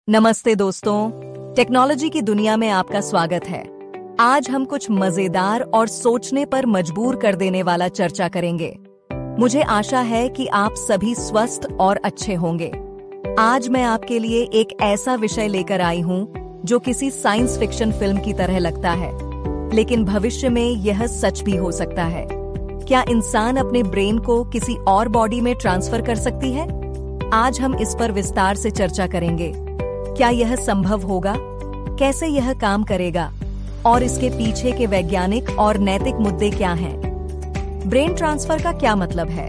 नमस्ते दोस्तों, टेक्नोलॉजी की दुनिया में आपका स्वागत है। आज हम कुछ मजेदार और सोचने पर मजबूर कर देने वाला चर्चा करेंगे। मुझे आशा है कि आप सभी स्वस्थ और अच्छे होंगे। आज मैं आपके लिए एक ऐसा विषय लेकर आई हूँ जो किसी साइंस फिक्शन फिल्म की तरह लगता है, लेकिन भविष्य में यह सच भी हो सकता है। क्या इंसान अपने ब्रेन को किसी और बॉडी में ट्रांसफर कर सकती है? आज हम इस पर विस्तार से चर्चा करेंगे। क्या यह संभव होगा? कैसे यह काम करेगा? और इसके पीछे के वैज्ञानिक और नैतिक मुद्दे क्या हैं? ब्रेन ट्रांसफर का क्या मतलब है?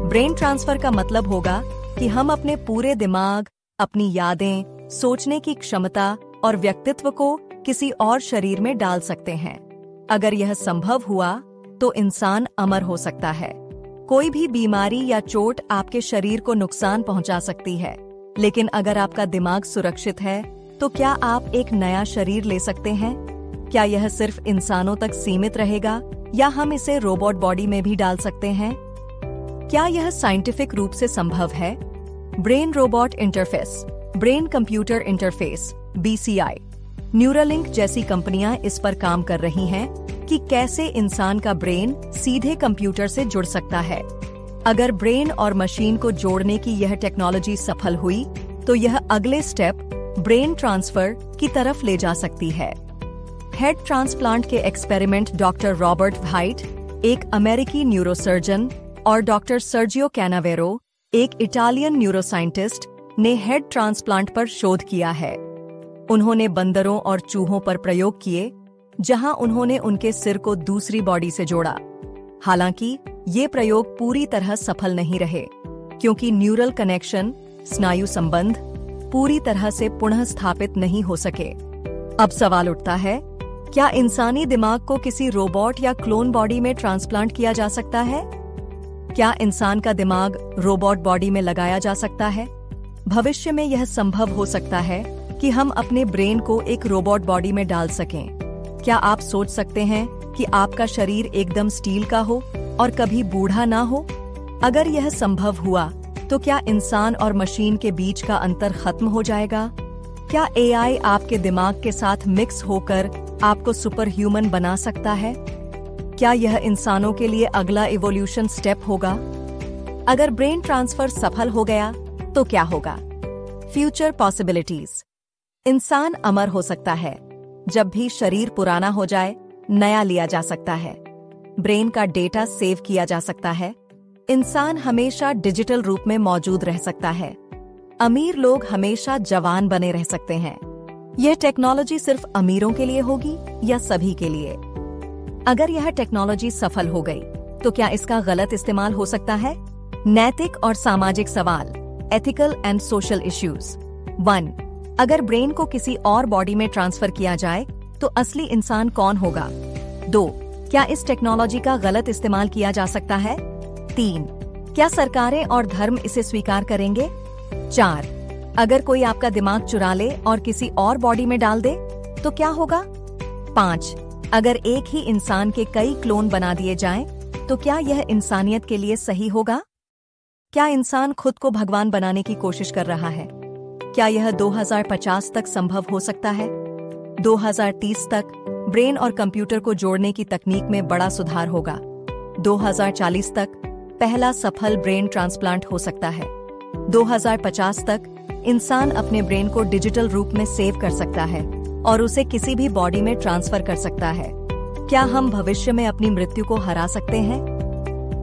ब्रेन ट्रांसफर का मतलब होगा कि हम अपने पूरे दिमाग, अपनी यादें, सोचने की क्षमता और व्यक्तित्व को किसी और शरीर में डाल सकते हैं। अगर यह संभव हुआ तो इंसान अमर हो सकता है। कोई भी बीमारी या चोट आपके शरीर को नुकसान पहुंचा सकती है, लेकिन अगर आपका दिमाग सुरक्षित है तो क्या आप एक नया शरीर ले सकते हैं? क्या यह सिर्फ इंसानों तक सीमित रहेगा या हम इसे रोबोट बॉडी में भी डाल सकते हैं? क्या यह साइंटिफिक रूप से संभव है? Brain robot interface, brain computer interface (BCI), Neuralink जैसी कंपनियां इस पर काम कर रही हैं कि कैसे इंसान का ब्रेन सीधे कंप्यूटर से जुड़ सकता है। अगर ब्रेन और मशीन को जोड़ने की यह टेक्नोलॉजी सफल हुई तो यह अगले स्टेप ब्रेन ट्रांसफर की तरफ ले जा सकती है। हेड ट्रांसप्लांट के एक्सपेरिमेंट डॉक्टर रॉबर्ट व्हाइट, एक अमेरिकी न्यूरोसर्जन, और डॉक्टर सर्जियो कैनावेरो, एक इटालियन न्यूरोसाइंटिस्ट, ने हेड ट्रांसप्लांट पर शोध किया है। उन्होंने बंदरों और चूहों पर प्रयोग किए, जहां उन्होंने उनके सिर को दूसरी बॉडी से जोड़ा। हालांकि ये प्रयोग पूरी तरह सफल नहीं रहे, क्योंकि न्यूरल कनेक्शन, स्नायु संबंध, पूरी तरह से पुनः स्थापित नहीं हो सके। अब सवाल उठता है, क्या इंसानी दिमाग को किसी रोबोट या क्लोन बॉडी में ट्रांसप्लांट किया जा सकता है? क्या इंसान का दिमाग रोबोट बॉडी में लगाया जा सकता है? भविष्य में यह संभव हो सकता है कि हम अपने ब्रेन को एक रोबोट बॉडी में डाल सकें। क्या आप सोच सकते हैं कि आपका शरीर एकदम स्टील का हो और कभी बूढ़ा ना हो? अगर यह संभव हुआ तो क्या इंसान और मशीन के बीच का अंतर खत्म हो जाएगा? क्या AI आपके दिमाग के साथ मिक्स होकर आपको सुपर ह्यूमन बना सकता है? क्या यह इंसानों के लिए अगला इवोल्यूशन स्टेप होगा? अगर ब्रेन ट्रांसफर सफल हो गया तो क्या होगा? Future possibilities. इंसान अमर हो सकता है। जब भी शरीर पुराना हो जाए, नया लिया जा सकता है। ब्रेन का डेटा सेव किया जा सकता है। इंसान हमेशा डिजिटल रूप में मौजूद रह सकता है। अमीर लोग हमेशा जवान बने रह सकते हैं। यह टेक्नोलॉजी सिर्फ अमीरों के लिए होगी या सभी के लिए? अगर यह टेक्नोलॉजी सफल हो गई तो क्या इसका गलत इस्तेमाल हो सकता है? नैतिक और सामाजिक सवाल, एथिकल एंड सोशल इश्यूज। 1. अगर ब्रेन को किसी और बॉडी में ट्रांसफर किया जाए तो असली इंसान कौन होगा? 2. क्या इस टेक्नोलॉजी का गलत इस्तेमाल किया जा सकता है? 3. क्या सरकारें और धर्म इसे स्वीकार करेंगे? 4. अगर कोई आपका दिमाग चुरा ले और किसी और बॉडी में डाल दे तो क्या होगा? 5. अगर एक ही इंसान के कई क्लोन बना दिए जाएं, तो क्या यह इंसानियत के लिए सही होगा? क्या इंसान खुद को भगवान बनाने की कोशिश कर रहा है? क्या यह 2050 तक संभव हो सकता है? 2030 तक ब्रेन और कंप्यूटर को जोड़ने की तकनीक में बड़ा सुधार होगा। 2040 तक पहला सफल ब्रेन ट्रांसप्लांट हो सकता है। 2050 तक इंसान अपने ब्रेन को डिजिटल रूप में सेव कर सकता है और उसे किसी भी बॉडी में ट्रांसफर कर सकता है। क्या हम भविष्य में अपनी मृत्यु को हरा सकते हैं?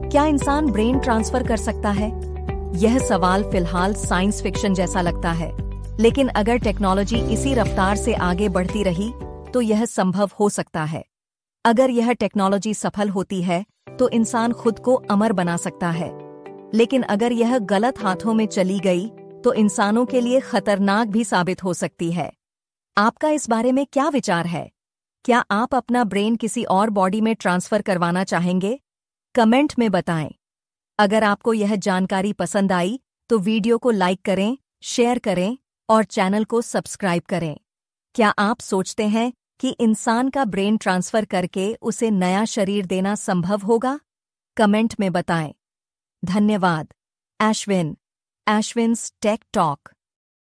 क्या इंसान ब्रेन ट्रांसफर कर सकता है? यह सवाल फिलहाल साइंस फिक्शन जैसा लगता है, लेकिन अगर टेक्नोलॉजी इसी रफ्तार से आगे बढ़ती रही तो यह संभव हो सकता है। अगर यह टेक्नोलॉजी सफल होती है तो इंसान खुद को अमर बना सकता है, लेकिन अगर यह गलत हाथों में चली गई तो इंसानों के लिए खतरनाक भी साबित हो सकती है। आपका इस बारे में क्या विचार है? क्या आप अपना ब्रेन किसी और बॉडी में ट्रांसफर करवाना चाहेंगे? कमेंट में बताएं। अगर आपको यह जानकारी पसंद आई तो वीडियो को लाइक करें, शेयर करें और चैनल को सब्सक्राइब करें। क्या आप सोचते हैं कि इंसान का ब्रेन ट्रांसफर करके उसे नया शरीर देना संभव होगा? कमेंट में बताएं। धन्यवाद। एश्विन्स टेक टॉक।